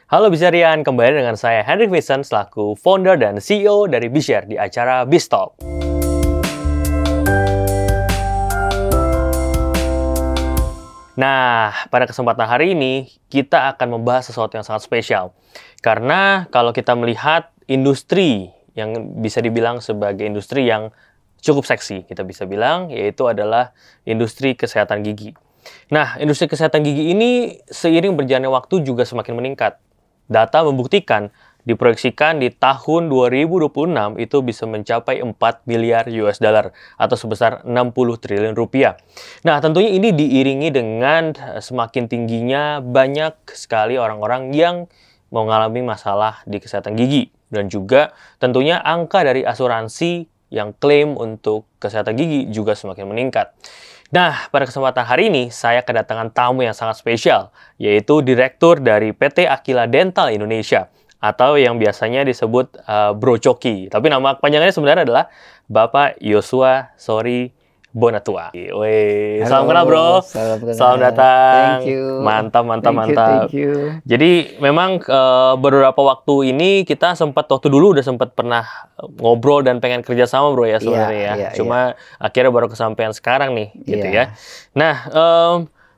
Halo Bisyarian, kembali dengan saya Henry Vincent selaku founder dan CEO dari Bisyar di acara Bistalk. Nah, pada kesempatan hari ini kita akan membahas sesuatu yang sangat spesial. Karena kalau kita melihat industri yang bisa dibilang sebagai industri yang cukup seksi, kita bisa bilang, yaitu adalah industri kesehatan gigi. Nah, industri kesehatan gigi ini seiring berjalannya waktu juga semakin meningkat. Data membuktikan diproyeksikan di tahun 2026 itu bisa mencapai 4 miliar US dollar atau sebesar 60 triliun rupiah. Nah, tentunya ini diiringi dengan semakin tingginya banyak sekali orang-orang yang mengalami masalah di kesehatan gigi. Dan juga tentunya angka dari asuransi yang klaim untuk kesehatan gigi juga semakin meningkat. Nah, pada kesempatan hari ini, saya kedatangan tamu yang sangat spesial, yaitu Direktur dari PT Aquila Dental Indonesia, atau yang biasanya disebut Bro Coki. Tapi nama panjangnya sebenarnya adalah Bapak Yosua Sori Bonatua. Wih, salam kenal bro. Salam datang. Thank you. Mantap. Thank you. Jadi memang beberapa waktu ini kita waktu dulu udah sempat pernah ngobrol dan pengen kerja sama bro ya sebenarnya ya. Cuma akhirnya baru kesampaian sekarang nih gitu ya. Nah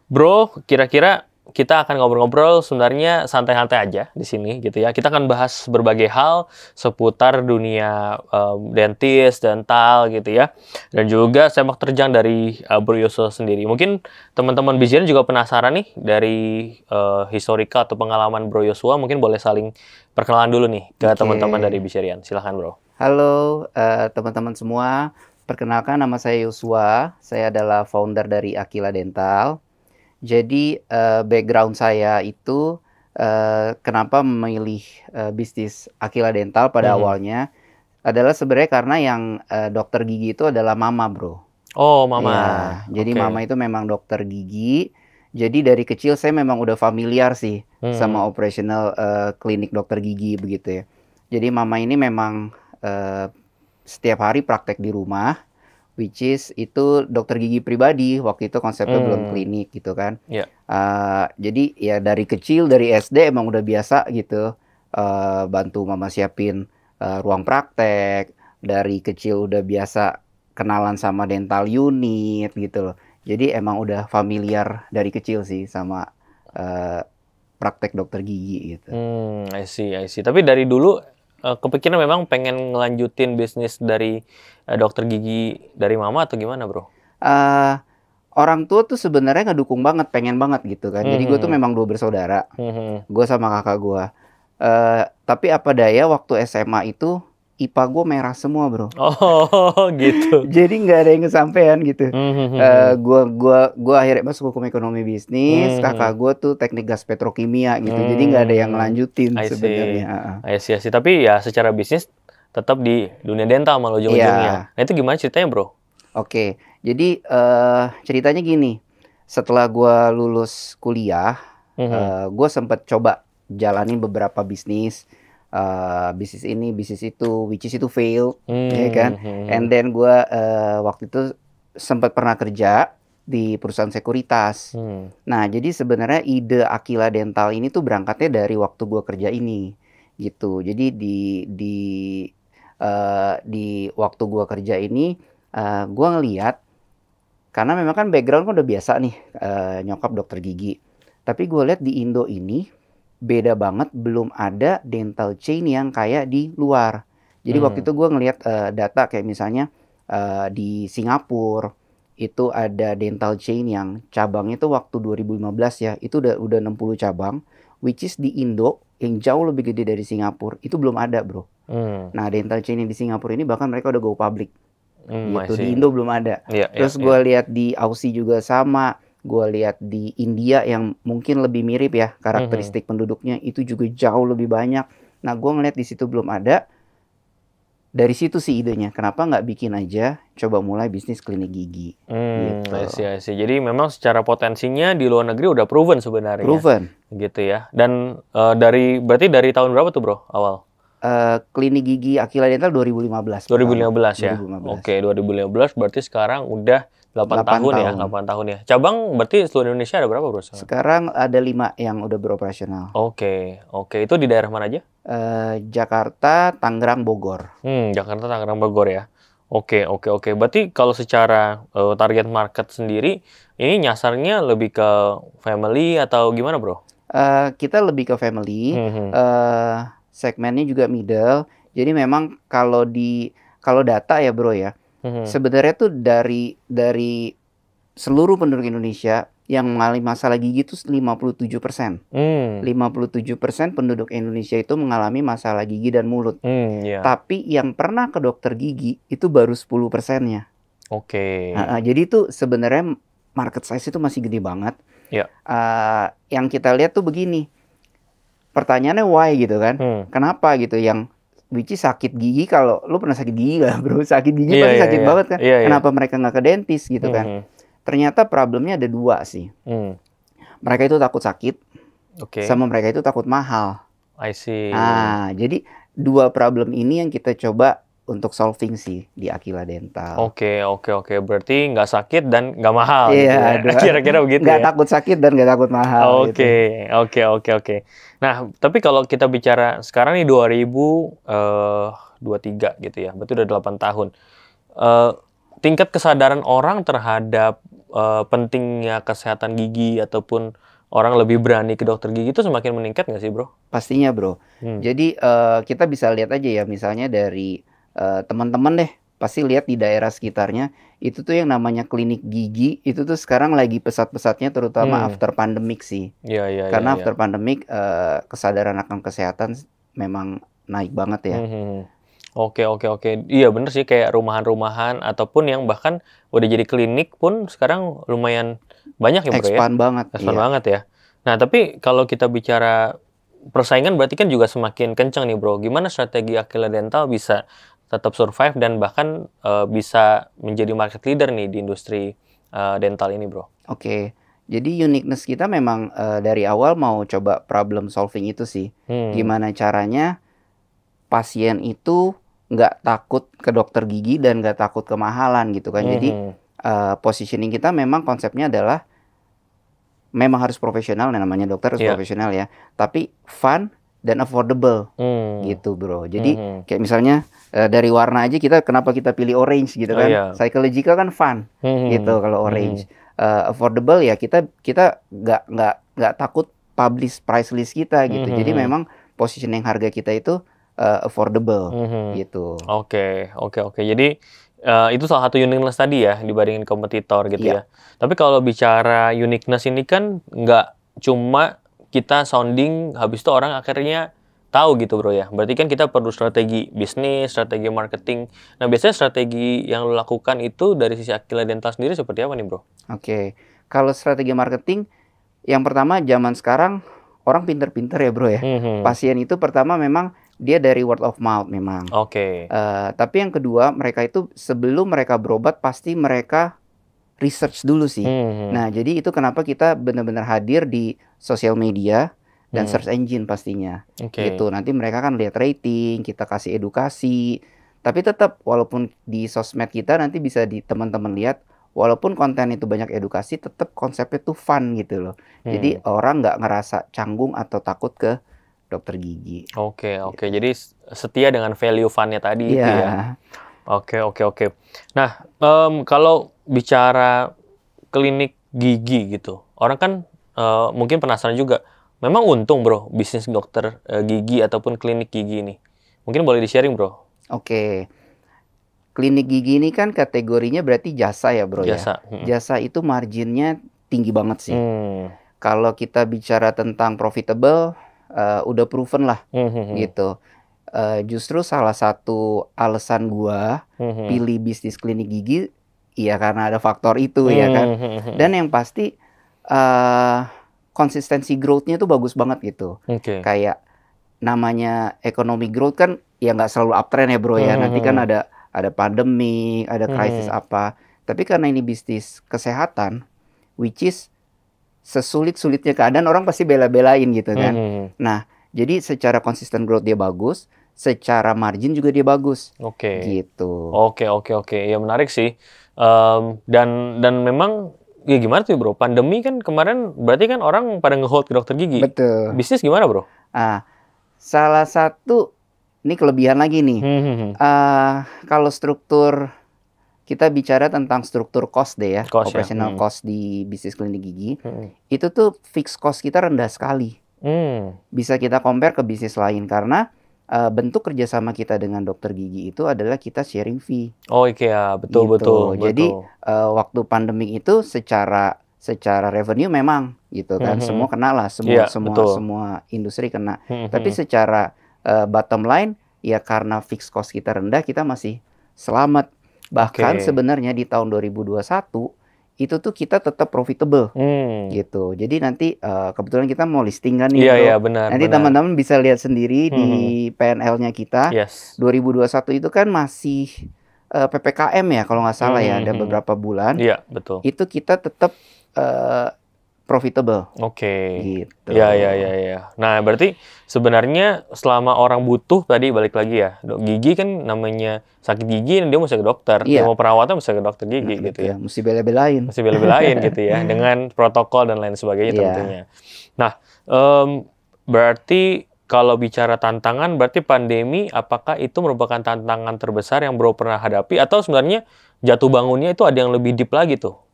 bro, kira-kira kita akan ngobrol-ngobrol sebenarnya santai-santai aja di sini gitu ya. Kita akan bahas berbagai hal seputar dunia dentis, dental gitu ya. Dan juga sepak terjang dari Bro Yosua sendiri. Mungkin teman-teman Bisyarian juga penasaran nih dari historical atau pengalaman Bro Yosua. Mungkin boleh saling perkenalan dulu nih ke teman-teman dari Bisyarian. Silahkan bro. Halo teman-teman semua. Perkenalkan nama saya Yosua. Saya adalah founder dari Aquila Dental. Jadi background saya itu kenapa memilih bisnis Aquila Dental pada awalnya adalah sebenarnya karena yang dokter gigi itu adalah mama bro. Oh mama. Ya, jadi mama itu memang dokter gigi. Jadi dari kecil saya memang udah familiar sih sama operational klinik dokter gigi begitu ya. Jadi mama ini memang setiap hari praktek di rumah. Which is itu dokter gigi pribadi, waktu itu konsepnya belum klinik gitu kan. Jadi ya dari kecil, dari SD emang udah biasa gitu. Bantu mama siapin ruang praktek. Dari kecil udah biasa kenalan sama dental unit gitu loh. Jadi emang udah familiar dari kecil sih sama praktek dokter gigi gitu. I see. Tapi dari dulu kepikiran memang pengen ngelanjutin bisnis dari dokter gigi dari mama atau gimana bro? Orang tua tuh sebenarnya ngedukung banget, pengen banget gitu kan. Jadi gue tuh memang 2 bersaudara, gue sama kakak gue. Tapi apa daya waktu SMA itu IPA gue merah semua bro. Oh gitu. Jadi nggak ada yang kesampean gitu. Gue akhirnya masuk hukum ekonomi bisnis. Kakak gue tuh teknik gas petrokimia gitu. Jadi nggak ada yang ngelanjutin sebenarnya. I see. Tapi ya secara bisnis tetap di dunia dental malah ujung-ujungnya. Nah itu gimana ceritanya bro? Oke, jadi ceritanya gini. Setelah gue lulus kuliah, gue sempat coba jalanin beberapa bisnis. Bisnis ini, bisnis itu, which is itu fail, ya kan? And then gue waktu itu sempat pernah kerja di perusahaan sekuritas. Nah, jadi sebenarnya ide Aquila Dental ini tuh berangkatnya dari waktu gue kerja ini, gitu. Jadi di waktu gue kerja ini, gue ngeliat, karena memang kan background kan udah biasa nih, nyokap dokter gigi. Tapi gue lihat di Indo ini beda banget, belum ada dental chain yang kayak di luar. Jadi waktu itu gue ngelihat data kayak misalnya di Singapura itu ada dental chain yang cabangnya itu waktu 2015 ya, itu udah 60 cabang, which is di Indo yang jauh lebih gede dari Singapura itu belum ada bro. Nah dental chain yang di Singapura ini bahkan mereka udah go public. Gitu. Di Indo belum ada. Terus gue lihat di Aussie juga sama. Gue lihat di India yang mungkin lebih mirip ya karakteristik penduduknya itu juga jauh lebih banyak. Nah gue ngeliat di situ belum ada. Dari situ sih idenya. Kenapa nggak bikin aja coba mulai bisnis klinik gigi? Gitu. I see. Jadi memang secara potensinya di luar negeri udah proven sebenarnya. Proven. Gitu ya. Dan berarti dari tahun berapa tuh bro awal? Klinik gigi Aquila Dental 2015. 2015 ya. 2015. Oke, 2015 berarti sekarang udah 8 8 tahun ya, tahun. 8 tahun ya. Cabang berarti seluruh Indonesia ada berapa bro? Sekarang ada 5 yang udah beroperasional. Oke, itu di daerah mana aja? Jakarta, Tangerang, Bogor. Jakarta, Tangerang, Bogor ya. Oke. Berarti kalau secara target market sendiri, ini nyasarnya lebih ke family atau gimana bro? Kita lebih ke family, Hmm. segmennya juga middle. Jadi memang kalau data ya bro ya, sebenarnya tuh dari seluruh penduduk Indonesia yang mengalami masalah gigi itu 57%. 57% penduduk Indonesia itu mengalami masalah gigi dan mulut. Iya. Tapi yang pernah ke dokter gigi itu baru 10%-nya. Oke. Jadi itu sebenarnya market size itu masih gede banget. Ya. Yang kita lihat tuh begini. Pertanyaannya why gitu kan? Kenapa gitu? Yang which is sakit gigi, kalau lu pernah sakit gigi gak bro? Sakit gigi pasti sakit banget kan? Kenapa mereka nggak ke dentist gitu kan? Ternyata problemnya ada 2 sih. Mereka itu takut sakit, sama mereka itu takut mahal. I see. Jadi 2 problem ini yang kita coba untuk solving sih di Aquila Dental. Oke. Berarti nggak sakit dan nggak mahal Iya, gitu ya. Kira-kira begitu nggak ya. takut sakit dan nggak takut mahal. Oke. Nah, tapi kalau kita bicara sekarang nih 2023 gitu ya, berarti udah 8 tahun. Tingkat kesadaran orang terhadap pentingnya kesehatan gigi ataupun orang lebih berani ke dokter gigi itu semakin meningkat nggak sih bro? Pastinya bro. Jadi kita bisa lihat aja ya, misalnya dari teman-teman deh, pasti lihat di daerah sekitarnya itu tuh yang namanya klinik gigi itu tuh sekarang lagi pesat-pesatnya, terutama after pandemic sih. Iya. Karena after pandemic kesadaran akan kesehatan memang naik banget ya. Oke. Iya bener sih, kayak rumahan-rumahan ataupun yang bahkan udah jadi klinik pun sekarang lumayan banyak ya bro ya. Expand banget. Banget ya. Nah tapi kalau kita bicara persaingan berarti kan juga semakin kencang nih bro. Gimana strategi Aquila Dental bisa tetap survive dan bahkan bisa menjadi market leader nih di industri dental ini bro? Oke. Jadi uniqueness kita memang dari awal mau coba problem solving itu sih. Gimana caranya pasien itu nggak takut ke dokter gigi dan nggak takut kemahalan gitu kan. Jadi positioning kita memang konsepnya adalah memang harus profesional, namanya dokter harus profesional ya, tapi fun dan affordable gitu bro. Jadi kayak misalnya dari warna aja, kenapa kita pilih orange gitu kan? Psychological kan fun gitu kalau orange. Affordable ya, kita nggak takut publish price list kita gitu. Jadi memang positioning harga kita itu affordable gitu. Oke. Jadi itu salah satu uniqueness tadi ya dibandingin kompetitor gitu ya. Tapi kalau bicara uniqueness ini kan nggak cuma kita sounding habis itu orang akhirnya tahu gitu bro ya. Berarti kan kita perlu strategi bisnis, strategi marketing. Nah biasanya strategi yang lo lakukan itu dari sisi Aquila Dental sendiri seperti apa nih bro? Oke. Kalau strategi marketing, yang pertama zaman sekarang orang pinter-pinter ya bro ya. Pasien itu pertama memang dia dari word of mouth memang. Tapi yang kedua, mereka itu sebelum mereka berobat pasti mereka research dulu sih. Nah, jadi itu kenapa kita benar-benar hadir di sosial media dan search engine pastinya. Gitu. Nanti mereka kan lihat rating, kita kasih edukasi. Tapi tetap walaupun di sosmed kita nanti bisa di teman-teman lihat, walaupun konten itu banyak edukasi, tetap konsepnya tuh fun gitu loh. Jadi orang nggak ngerasa canggung atau takut ke dokter gigi. Oke. Jadi setia dengan value fun-nya tadi itu ya. Oke. Nah, kalau bicara klinik gigi gitu, orang kan mungkin penasaran juga. Memang untung bro bisnis dokter gigi ataupun klinik gigi ini. Mungkin boleh di-sharing bro. Oke. Klinik gigi ini kan kategorinya berarti jasa ya bro ya. Jasa itu marginnya tinggi banget sih. Kalau kita bicara tentang profitable, udah proven lah gitu. Justru salah satu alasan gua pilih bisnis klinik gigi ya karena ada faktor itu ya kan. Dan yang pasti konsistensi growth-nya tuh bagus banget gitu. Kayak namanya economic growth kan ya nggak selalu uptrend ya bro ya. Nanti kan ada pandemi, ada krisis apa. Tapi karena ini bisnis kesehatan, which is sesulit-sulitnya keadaan orang pasti bela-belain gitu kan. Nah, jadi secara konsisten growth dia bagus, secara margin juga dia bagus. Oke. Gitu. Oke. Ya menarik sih. Dan memang ya gimana tuh bro? Pandemi kan kemarin berarti kan orang pada nge-hold ke dokter gigi. Betul. Bisnis gimana bro? Salah satu, ini kelebihan lagi nih. Kalau struktur, kita bicara tentang struktur cost deh ya, operational cost di bisnis klinik gigi, itu tuh fixed cost kita rendah sekali. Bisa kita compare ke bisnis lain karena bentuk kerjasama kita dengan dokter gigi itu adalah kita sharing fee. Oh iya, betul. Jadi waktu pandemi itu secara revenue memang gitu kan, semua kena lah, semua industri kena. Tapi secara bottom line ya karena fixed cost kita rendah, kita masih selamat. Bahkan sebenarnya di tahun 2021 itu tuh kita tetap profitable gitu. Jadi nanti kebetulan kita mau listing kan nih. Iya, benar. Nanti teman-teman bisa lihat sendiri di PNL-nya kita. 2021 itu kan masih PPKM ya kalau nggak salah ya, ada beberapa bulan. Iya, betul. Itu kita tetap profitable. Gitu. Ya. Nah, berarti sebenarnya selama orang butuh, tadi balik lagi ya, gigi kan namanya sakit gigi, dia mesti ke dokter. Dia mau perawatan mesti ke dokter gigi gitu ya. Mesti bela-belain gitu ya, dengan protokol dan lain sebagainya tentunya. Nah, berarti kalau bicara tantangan, berarti pandemi apakah itu merupakan tantangan terbesar yang bro pernah hadapi, atau sebenarnya jatuh bangunnya itu ada yang lebih deep lagi tuh?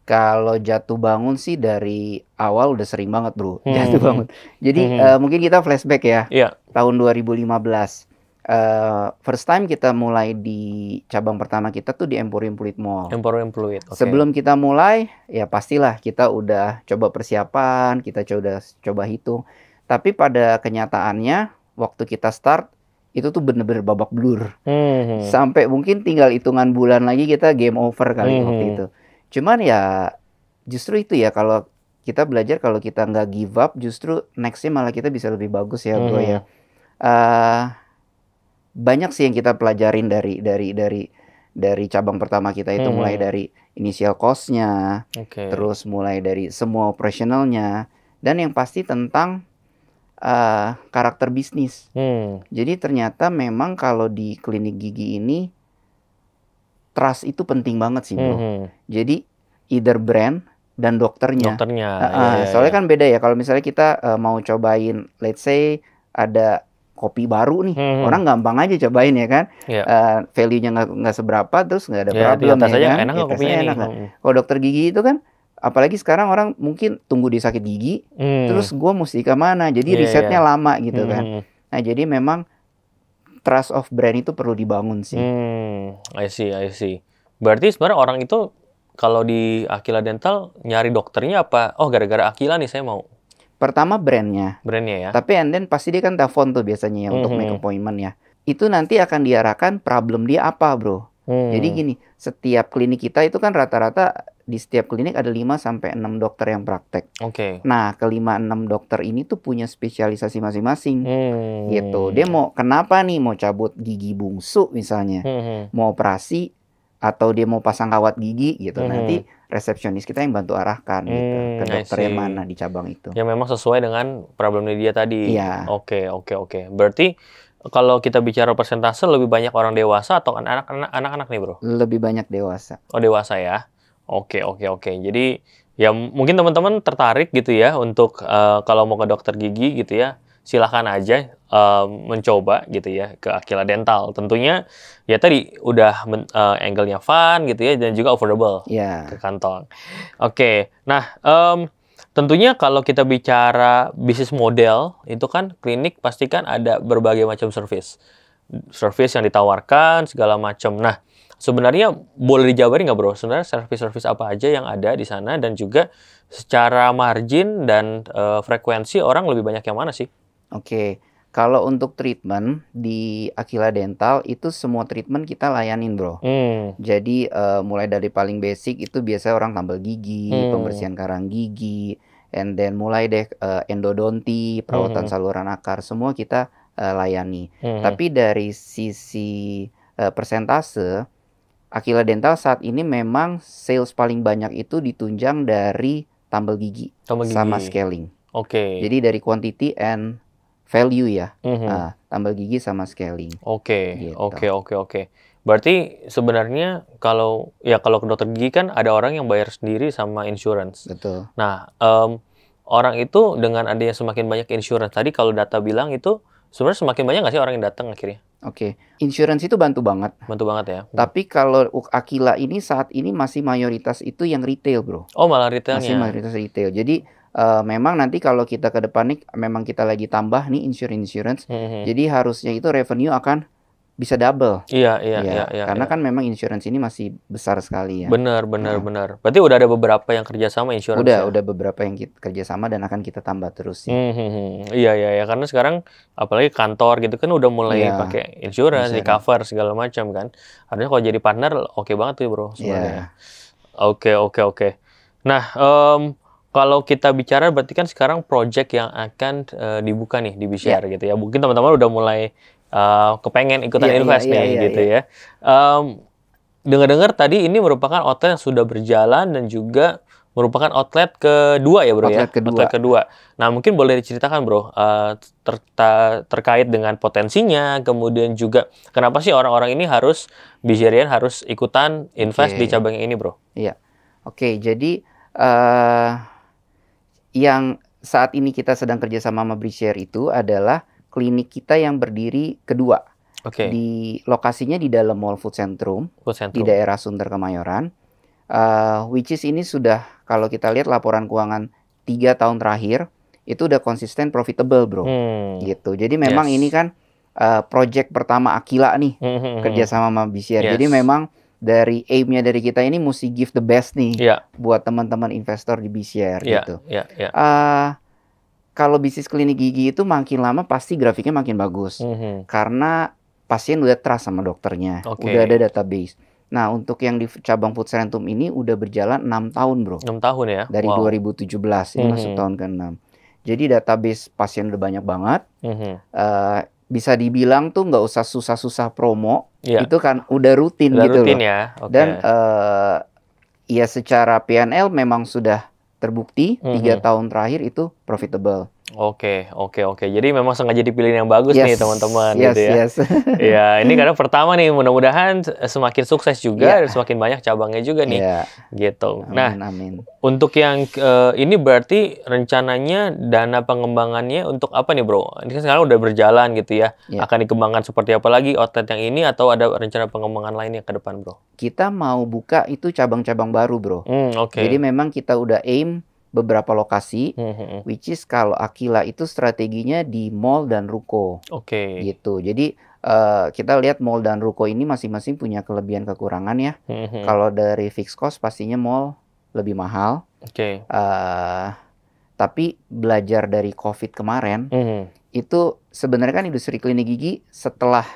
Kalau jatuh bangun sih dari awal udah sering banget bro, jatuh bangun. Jadi mungkin kita flashback ya, tahun 2015. First time kita mulai di cabang pertama kita tuh di Emporium Pluit Mall. Emporium Pluit. Sebelum kita mulai, ya pastilah kita udah coba persiapan, kita coba hitung. Tapi pada kenyataannya, waktu kita start, itu tuh bener-bener babak belur. Sampai mungkin tinggal hitungan bulan lagi kita game over kali waktu itu. Cuman ya justru itu ya, kalau kita belajar, kalau kita nggak give up, justru nextnya malah kita bisa lebih bagus ya bro ya. Banyak sih yang kita pelajarin dari cabang pertama kita itu, mulai dari initial cost-nya, terus mulai dari semua operationalnya, dan yang pasti tentang karakter bisnis. Jadi ternyata memang kalau di klinik gigi ini trust itu penting banget sih bro. Jadi either brand dan dokternya. Soalnya kan beda ya, kalau misalnya kita mau cobain, let's say ada kopi baru nih, orang gampang aja cobain ya kan. Value-nya nggak seberapa, terus nggak ada problem ya kan. Enak kopinya nih. Kalau dokter gigi itu kan, apalagi sekarang orang mungkin tunggu dia sakit gigi, terus gue mesti ke mana, jadi risetnya lama gitu kan. Nah jadi memang trust of brand itu perlu dibangun sih. I see. Berarti sebenarnya orang itu kalau di Aquila Dental nyari dokternya apa? Oh, gara-gara Aquila nih saya mau. Pertama brandnya ya. Tapi and then pasti dia kan telepon tuh biasanya ya untuk make appointment ya. Itu nanti akan diarahkan problem dia apa bro. Jadi gini, setiap klinik kita itu kan rata-rata di setiap klinik ada 5-6 dokter yang praktek. Nah, ke 5-6 dokter ini tuh punya spesialisasi masing-masing. Gitu. Dia mau kenapa nih? Mau cabut gigi bungsu misalnya. Mau operasi, atau dia mau pasang kawat gigi gitu. Nanti resepsionis kita yang bantu arahkan gitu, ke dokter yang mana di cabang itu. Ya memang sesuai dengan problemnya dia tadi. Iya. Oke. Berarti kalau kita bicara persentase, lebih banyak orang dewasa atau anak-anak nih bro? Lebih banyak dewasa. Oh, dewasa ya. Oke. Jadi ya mungkin teman-teman tertarik gitu ya untuk kalau mau ke dokter gigi gitu ya, silahkan aja mencoba gitu ya ke Aquila Dental. Tentunya ya tadi udah angle-nya fun gitu ya, dan juga affordable ke kantong. Nah tentunya kalau kita bicara bisnis model itu kan klinik pasti kan ada berbagai macam service yang ditawarkan segala macam. Nah sebenarnya boleh dijabarin nggak bro? Sebenarnya service apa aja yang ada di sana, dan juga secara margin dan frekuensi orang lebih banyak yang mana sih? Kalau untuk treatment di Aquila Dental itu semua treatment kita layanin bro. Jadi mulai dari paling basic itu biasanya orang tambal gigi, pembersihan karang gigi, and then mulai deh endodonti, perawatan saluran akar, semua kita layani. Tapi dari sisi persentase, Aquila Dental saat ini memang sales paling banyak itu ditunjang dari tambal gigi sama scaling. Jadi dari quantity and value ya. Mhm. Tambal gigi sama scaling Oke, gitu. oke. Berarti sebenarnya kalau ke dokter gigi kan ada orang yang bayar sendiri sama insurance. Betul. Nah, orang itu dengan adanya semakin banyak insurance tadi kalau data bilang itu sebenarnya semakin banyak nggak sih orang yang datang akhirnya? Oke, insurance itu bantu banget. Bantu banget ya. Tapi kalau Aquila ini saat ini masih mayoritas itu yang retail, Bro. Oh, malah Masih retailnya. mayoritas retail. Jadi memang nanti kalau kita ke depan nih memang kita lagi tambah nih insurance. Mhm. Jadi harusnya itu revenue akan bisa double. Iya. Karena kan memang insurance ini masih besar sekali ya. Benar. Berarti udah ada beberapa yang kerja sama insurance ya? Udah beberapa yang kerja sama dan akan kita tambah terus sih. Iya. Karena sekarang apalagi kantor gitu kan udah mulai Iya, pakai insurance, di insurance. cover segala macam kan. Harusnya kalau jadi partner oke banget tuh bro sebenarnya. Oke. Nah, kalau kita bicara berarti kan sekarang project yang akan dibuka nih di BCR gitu ya. Mungkin teman-teman udah mulai kepengen ikutan invest nih gitu ya. Dengar-dengar tadi ini merupakan outlet yang sudah berjalan dan juga merupakan outlet kedua ya bro Outlet ya? Outlet kedua. Nah mungkin boleh diceritakan bro terkait dengan potensinya, kemudian juga kenapa sih orang-orang ini harus BCR harus ikutan invest di cabang ini bro? Iya. Oke, jadi yang saat ini kita sedang kerja sama BCR itu adalah klinik kita yang berdiri kedua. Di lokasinya di dalam Mall Food Centrum. Di daerah Sunter Kemayoran. Which is ini sudah kalau kita lihat laporan keuangan 3 tahun terakhir itu udah konsisten profitable bro. Gitu. Jadi memang ini kan project pertama Aquila nih kerja sama BCR. Jadi memang dari aim-nya dari kita ini mesti give the best nih buat teman-teman investor di BCR gitu. Kalau bisnis klinik gigi itu makin lama pasti grafiknya makin bagus. Karena pasien udah trust sama dokternya. Udah ada database. Nah, untuk yang di cabang Food Centrum ini udah berjalan 6 tahun, bro. 6 tahun ya? Dari 2017, ini masuk tahun ke-6. Jadi database pasien udah banyak banget. Bisa dibilang tuh nggak usah susah-susah promo. Itu kan udah rutin gitu loh. Ya? Dan ya secara P&L memang sudah terbukti 3 tahun terakhir itu profitable. Oke. Jadi memang sengaja dipilih yang bagus nih teman-teman gitu ya. Ya, ini karena pertama nih mudah-mudahan semakin sukses juga dan semakin banyak cabangnya juga nih. Gitu. Amin. Untuk yang ini berarti rencananya dana pengembangannya untuk apa nih, Bro? Ini kan sekarang udah berjalan gitu ya. Akan dikembangkan seperti apa lagi outlet yang ini atau ada rencana pengembangan lainnya ke depan, Bro? Kita mau buka itu cabang-cabang baru, Bro. Jadi memang kita udah aim beberapa lokasi, which is kalau Aquila itu strateginya di mall dan ruko. Gitu. Jadi kita lihat mall dan ruko ini masing-masing punya kelebihan kekurangan ya. Kalau dari fixed cost pastinya mall lebih mahal. Tapi belajar dari COVID kemarin, itu sebenarnya kan industri klinik gigi setelah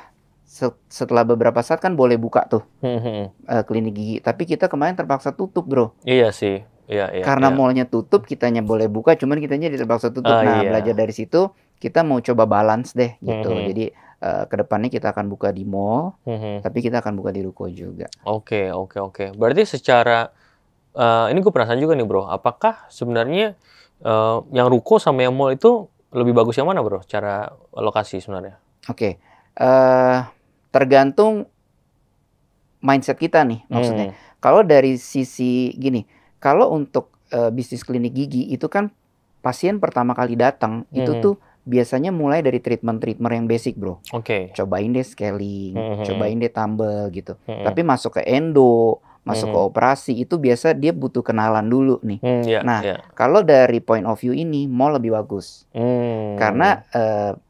beberapa saat kan boleh buka tuh klinik gigi. Tapi kita kemarin terpaksa tutup, bro. Iya sih. Karena mallnya tutup, kitanya boleh buka, cuman kitanya terpaksa tutup. Belajar dari situ, kita mau coba balance deh gitu. Jadi kedepannya kita akan buka di mall, tapi kita akan buka di ruko juga. Oke. Berarti secara ini gue penasaran juga nih bro, apakah sebenarnya yang ruko sama yang mall itu lebih bagus yang mana bro? Cara lokasi sebenarnya? Tergantung mindset kita nih maksudnya. Kalau dari sisi gini. Kalau untuk bisnis klinik gigi itu kan pasien pertama kali datang itu tuh biasanya mulai dari treatment yang basic bro. Cobain deh scaling, cobain deh tumble gitu. Tapi masuk ke endo, masuk ke operasi itu biasa dia butuh kenalan dulu nih. Kalau dari point of view ini mall lebih bagus. Karena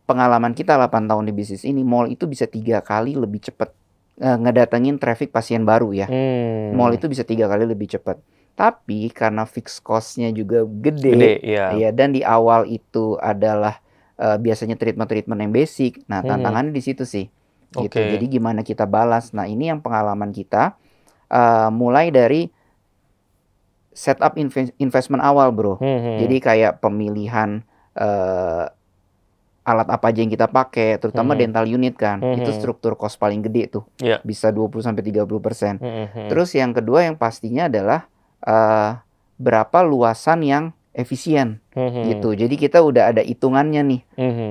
pengalaman kita 8 tahun di bisnis ini mall itu bisa 3 kali lebih cepat ngedatengin traffic pasien baru ya. Mall itu bisa 3 kali lebih cepat. Tapi karena fixed cost-nya juga gede ya, dan di awal itu adalah biasanya treatment yang basic. Nah, tantangannya di situ sih. Gitu. Jadi gimana kita balas? Nah, ini yang pengalaman kita mulai dari setup investment awal, bro. Jadi kayak pemilihan alat apa aja yang kita pakai, terutama dental unit kan. Itu struktur cost paling gede tuh. Bisa 20-30%. Terus yang kedua yang pastinya adalah berapa luasan yang efisien Mhm. gitu. Jadi kita udah ada hitungannya nih. Mhm.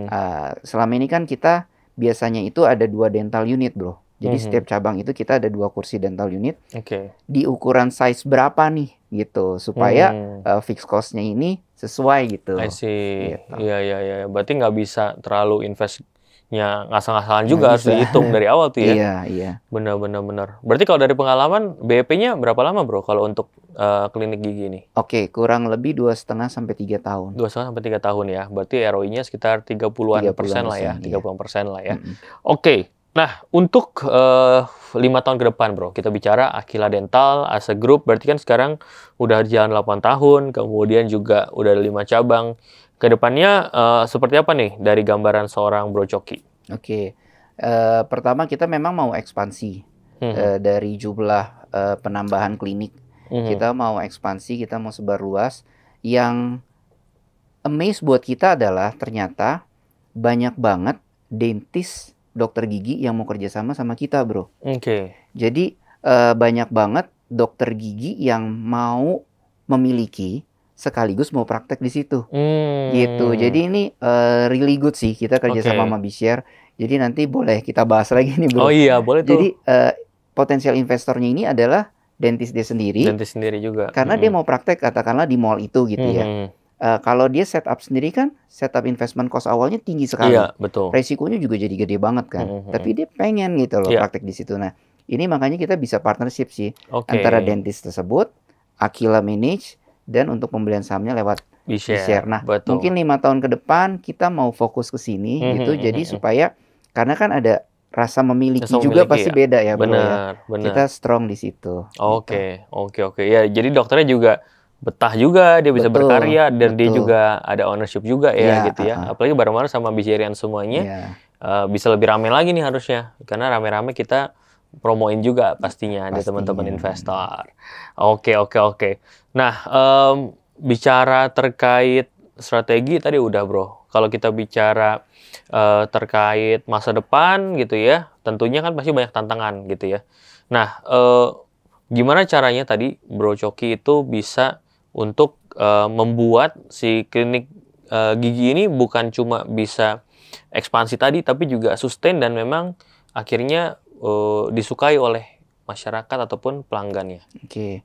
Selama ini kan kita biasanya itu ada 2 dental unit, Bro. Jadi Mhm. setiap cabang itu kita ada 2 kursi dental unit Oke. di ukuran size berapa nih gitu supaya fixed cost-nya ini sesuai gitu. I see. Gitu. Iya, iya, iya. Berarti nggak bisa terlalu investnya ngasal-ngasalan Nggak juga, harus bisa. dihitung dari awal tuh ya. Iya, iya. Benar, benar, benar. Berarti kalau dari pengalaman, BEP-nya berapa lama, Bro, kalau untuk klinik gigi ini? Oke, kurang lebih 2,5 sampai 3 tahun. 2,5 sampai 3 tahun ya. Berarti ROI-nya sekitar 30-an% lah ya. 30-an%, iya. 30% lah ya. Mm-mm. Oke. Nah, untuk 5 tahun ke depan, Bro, kita bicara Aquila Dental as a group, berarti kan sekarang udah jalan 8 tahun, kemudian juga udah ada 5 cabang. Kedepannya seperti apa nih dari gambaran seorang Bro Coki? Oke. Pertama kita memang mau ekspansi dari jumlah penambahan klinik. Kita mau ekspansi, kita mau sebar luas. Yang amaze buat kita adalah ternyata banyak banget dentist, dokter gigi yang mau kerjasama sama kita, Bro. Oke. Jadi banyak banget dokter gigi yang mau memiliki sekaligus mau praktek di situ. Gitu. Jadi ini really good sih kita kerjasama sama Bishare. Jadi nanti boleh kita bahas lagi nih, Bro. Oh iya, boleh tuh. Jadi potensial investornya ini adalah dentist dia sendiri. Dentist sendiri juga. Karena dia mau praktek katakanlah di mall itu gitu ya. Kalau dia setup sendiri kan, setup investment cost awalnya tinggi sekali. Iya, betul. Resikonya juga jadi gede banget kan. Tapi dia pengen gitu loh praktek di situ. Nah, ini makanya kita bisa partnership sih antara dentist tersebut, Aquila Manage, dan untuk pembelian sahamnya lewat Bishare. Nah, mungkin 5 tahun ke depan kita mau fokus ke sini gitu. Jadi supaya karena kan ada rasa memiliki juga pasti beda ya, Bro ya. Kita strong di situ. Oke. Ya, jadi dokternya juga betah juga, dia bisa berkarya dan dia juga ada ownership juga ya gitu ya. Apalagi bareng-bareng sama Bisharian semuanya. Bisa lebih rame lagi nih harusnya. Karena rame-rame kita promoin juga pastinya ada teman-teman investor. Oke. Nah, bicara terkait strategi tadi udah, Bro. Kalau kita bicara terkait masa depan gitu ya, tentunya kan pasti banyak tantangan gitu ya. Nah, gimana caranya tadi Bro Coki itu bisa untuk membuat si klinik gigi ini bukan cuma bisa ekspansi tadi, tapi juga sustain dan memang akhirnya disukai oleh masyarakat ataupun pelanggannya. Oke.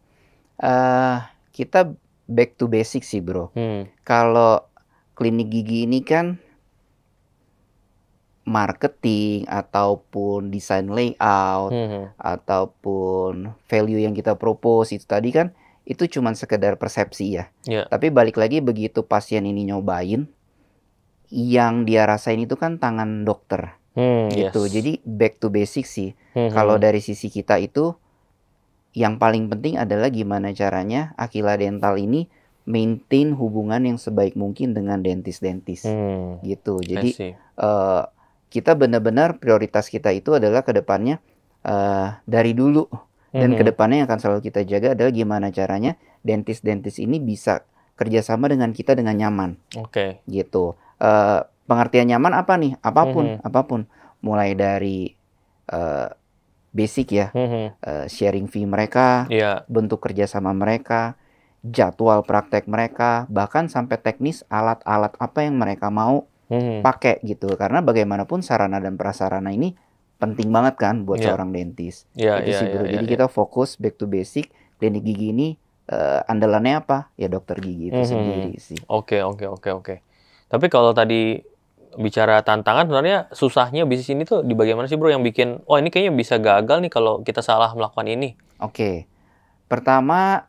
Kita back to basic sih, Bro. Kalau klinik gigi ini kan marketing ataupun desain layout ataupun value yang kita propose itu tadi kan itu cuma sekedar persepsi ya. Tapi balik lagi begitu pasien ini nyobain, yang dia rasain itu kan tangan dokter. Gitu. Jadi back to basic sih. Kalau dari sisi kita itu yang paling penting adalah gimana caranya Aquila Dental ini maintain hubungan yang sebaik mungkin dengan dentist-dentist. Gitu. Jadi kita benar-benar prioritas kita itu adalah ke depannya dari dulu dan ke depannya yang akan selalu kita jaga adalah gimana caranya dentist-dentist ini bisa kerjasama dengan kita dengan nyaman. Gitu. Pengertian nyaman apa nih? Apapun. Mulai dari basic ya, sharing fee mereka, bentuk kerjasama mereka, jadwal praktek mereka, bahkan sampai teknis alat-alat apa yang mereka mau pakai gitu. Karena bagaimanapun sarana dan prasarana ini penting banget kan buat seorang dentist. Itu sih, Bro. Jadi kita fokus back to basic. Klinik gigi ini andalannya apa? Ya dokter gigi itu sendiri sih. Oke. Tapi kalau tadi bicara tantangan, sebenarnya susahnya bisnis ini tuh di bagian mana sih, Bro, yang bikin, ini kayaknya bisa gagal nih kalau kita salah melakukan ini? Oke. Pertama,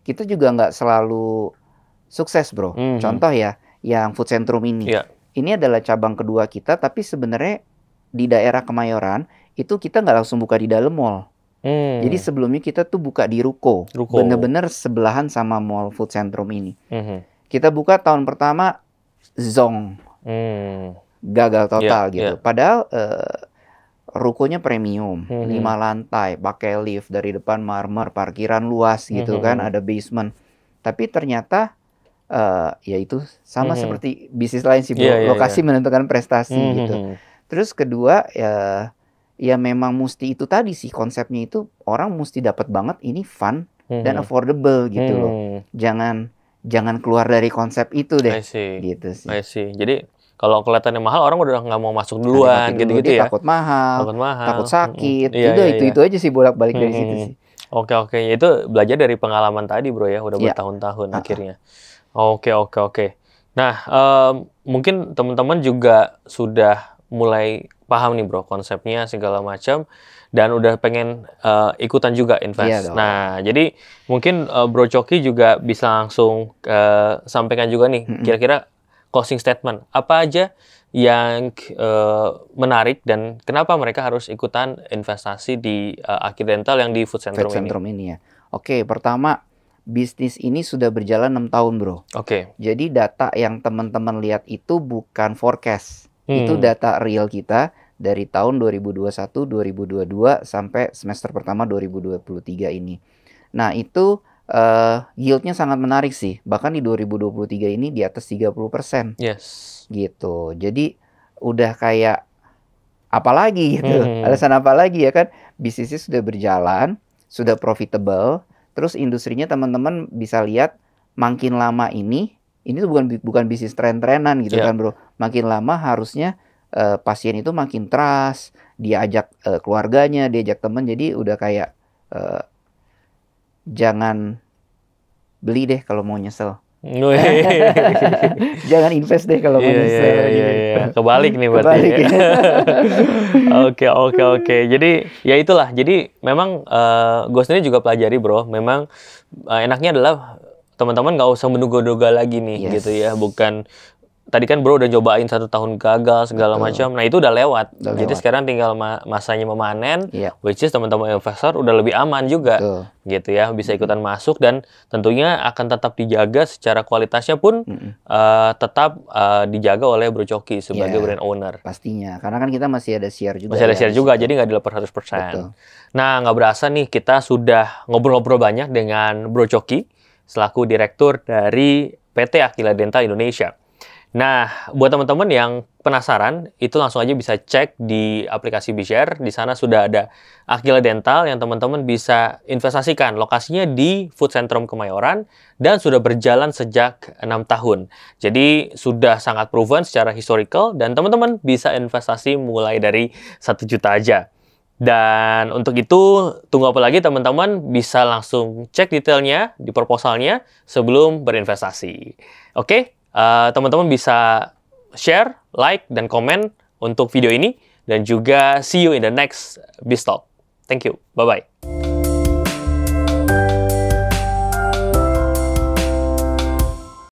kita juga nggak selalu sukses, Bro. Contoh ya, yang Food Centrum ini. Ini adalah cabang kedua kita, tapi sebenarnya di daerah Kemayoran, itu kita nggak langsung buka di dalam mall. Jadi sebelumnya kita tuh buka di Ruko. Bener-bener sebelahan sama mall Food Centrum ini. Kita buka tahun pertama, zong. Gagal total gitu. Padahal rukonya premium, 5 lantai, pakai lift dari depan marmer, parkiran luas gitu kan, ada basement. Tapi ternyata ya itu sama seperti bisnis lain sih, Bro. Lokasi menentukan prestasi gitu. Terus kedua ya memang mesti itu tadi sih konsepnya itu orang mesti dapat banget ini fun dan affordable gitu loh. jangan keluar dari konsep itu deh. I see. Gitu sih. I see. Jadi kalau kelihatannya mahal, orang udah nggak mau masuk Nah, duluan, dia gitu-gitu dia ya. takut mahal, Takut mahal. takut sakit. Iya, Udah iya, iya. itu aja sih bolak-balik dari situ sih. Oke, oke. Itu belajar dari pengalaman tadi, Bro ya. Udah Iya. bertahun-tahun akhirnya. Oke, oke, oke. Nah, mungkin teman-teman juga sudah mulai paham nih, Bro, konsepnya segala macam dan udah pengen ikutan juga Iya invest. dong. Nah, jadi mungkin Bro Coki juga bisa langsung sampaikan juga nih, kira-kira closing statement apa aja yang menarik dan kenapa mereka harus ikutan investasi di Akil Dental yang di Food Centrum Food Centrum ini ya. Oke, pertama, bisnis ini sudah berjalan 6 tahun, Bro. Oke. Jadi data yang teman-teman lihat itu bukan forecast. Itu data real kita dari tahun 2021, 2022 sampai semester pertama 2023 ini. Nah, itu yieldnya sangat menarik sih. Bahkan di 2023 ini di atas 30%. Yes. Gitu. Jadi udah kayak apalagi gitu. Alasan apa lagi ya kan? Bisnisnya sudah berjalan, sudah profitable. Terus industrinya teman-teman bisa lihat makin lama ini tuh bukan bisnis tren-trenan gitu kan, Bro. Makin lama harusnya pasien itu makin trust, dia ajak keluarganya, dia ajak teman, jadi udah kayak jangan beli deh kalau mau nyesel. Jangan invest deh kalau mau nyesel. Iya. Kebalik nih berarti. Kebalik, ya. Oke. Jadi ya itulah. Jadi memang gue sendiri juga pelajari, Bro. Memang enaknya adalah teman-teman nggak usah menduga-duga lagi nih, gitu ya. Bukan tadi kan Bro udah cobain 1 tahun gagal segala macam. Nah, itu udah lewat. Jadi sekarang tinggal masanya memanen, which is teman-teman investor udah lebih aman juga. Gitu ya, bisa ikutan masuk dan tentunya akan tetap dijaga secara kualitasnya pun tetap dijaga oleh Bro Coki sebagai brand owner. Pastinya, karena kan kita masih ada share juga. Masih ada share juga, jadi nggak dilepas 100%. Nah, nggak berasa nih kita sudah ngobrol-ngobrol banyak dengan Bro Coki selaku direktur dari PT Akila Dental Indonesia. Nah, buat teman-teman yang penasaran, itu langsung aja bisa cek di aplikasi BeShare. Di sana sudah ada Akila Dental yang teman-teman bisa investasikan. Lokasinya di Food Centrum Kemayoran dan sudah berjalan sejak 6 tahun. Jadi sudah sangat proven secara historical dan teman-teman bisa investasi mulai dari 1 juta aja. Dan untuk itu, tunggu apa lagi teman-teman bisa langsung cek detailnya di proposalnya sebelum berinvestasi. Oke? Teman-teman bisa share, like, dan komen untuk video ini. Dan juga see you in the next BizTalk. Thank you. Bye-bye.